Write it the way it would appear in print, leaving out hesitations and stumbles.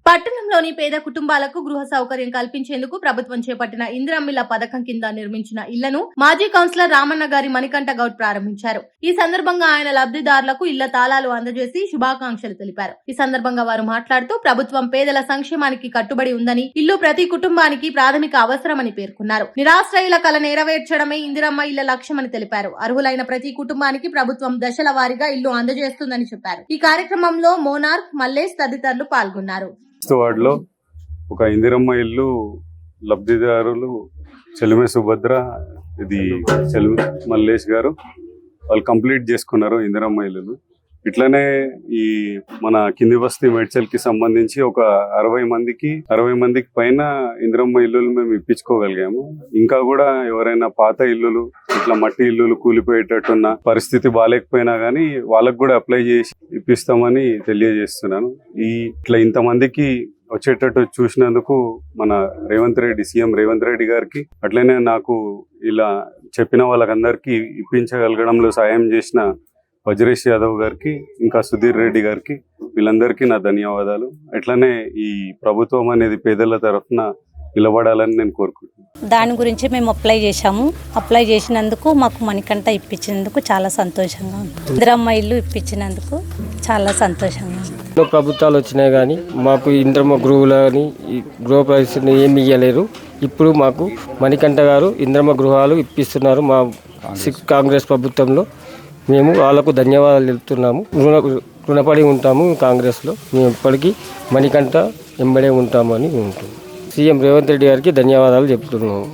పట్టణంలోని పేద కుటుంబాలకు గృహ సౌకర్యం కల్పించేందుకు ప్రభుత్వం చేపట్టిన ఇందిరమ్మిళ్ల పథకం కింద నిర్మించిన ఇళ్లను మాజీ కౌన్సిలర్ రామన్న గారి మణికంఠ గౌడ్ ప్రారంభించారు. ఈ సందర్భంగా ఆయన లబ్ధిదారులకు ఇళ్ల తాళాలు అందజేసి శుభాకాంక్షలు తెలిపారు. ఈ సందర్భంగా వారు మాట్లాడుతూ ప్రభుత్వం పేదల సంక్షేమానికి కట్టుబడి ఉందని, ఇల్లు ప్రతి కుటుంబానికి ప్రాథమిక అవసరమని పేర్కొన్నారు. నిరాశ్రయుల కల నెరవేర్చడమే ఇందిరమ్మ ఇళ్ల లక్ష్యమని తెలిపారు. అర్హులైన ప్రతి కుటుంబానికి ప్రభుత్వం దశల వారీగా ఇల్లు అందజేస్తుందని చెప్పారు. ఈ కార్యక్రమంలో మోనార్క్, మల్లేష్ తదితరులు పాల్గొన్నారు. వార్డులో ఒక ఇందిరమ్మ ఇల్లు లబ్ధిదారులు చెలిమే సుభద్ర, ఇది చెలిమే మల్లేష్ గారు వాళ్ళు కంప్లీట్ చేసుకున్నారు ఇందిరమ్మ ఇల్లు. ఇట్లనే ఈ మన కింది బస్తీ మేడ్చల్ కి సంబంధించి ఒక 60 మందికి పైన ఇందిరమ్మ ఇల్లులు మేము ఇప్పించుకోగలిగాము. ఇంకా కూడా ఎవరైనా పాత ఇల్లులు ఇట్లా మట్టి ఇల్లులు కూలిపోయేటట్టున్న పరిస్థితి బాగాలేకపోయినా గానీ వాళ్ళకు కూడా అప్లై చేసి ఇప్పిస్తామని తెలియజేస్తున్నాను. ఇట్లా ఇంతమందికి వచ్చేటట్టు చూసినందుకు మన సీఎం రేవంత్ రెడ్డి గారికి, అట్లనే నాకు ఇలా చెప్పిన వాళ్ళకందరికీ ఇప్పించగలగడంలో సాయం చేసిన వజ్రేష్ యాదవ్ గారికి, ఇంకా సుధీర్ రెడ్డి గారికి, వీళ్ళందరికీ నా ధన్యవాదాలు. అట్లనే ఈ ప్రభుత్వం అనేది పేదల తరఫున నిలబడాలని నేను కోరుకుంటున్నాను. దాని గురించి మేము అప్లై చేశాము. అప్లై చేసినందుకు మాకు మణికంఠ ఇప్పించినందుకు చాలా సంతోషంగా ఉంది. ఇందిరమ్మ ఇల్లు ఇప్పించినందుకు చాలా సంతోషంగా ఉంది. ప్రభుత్వాలు వచ్చినాయి కానీ మాకు ఇందిరమ్మ గృహాలు కానీ గృహ పరిస్థితిని ఏమి ఇవ్వలేరు. ఇప్పుడు మాకు మణికంఠ గారు ఇందిరమ్మ గృహాలు ఇప్పిస్తున్నారు. మా కాంగ్రెస్ ప్రభుత్వంలో మేము వాళ్ళకు ధన్యవాదాలు తెలుపుతున్నాము. రుణపడి ఉంటాము. కాంగ్రెస్లో మేము ఎప్పటికీ మణికంఠ వెంబడే ఉంటామని ఉంటుంది. సీఎం రేవంత్ రెడ్డి గారికి ధన్యవాదాలు చెప్తున్నాము.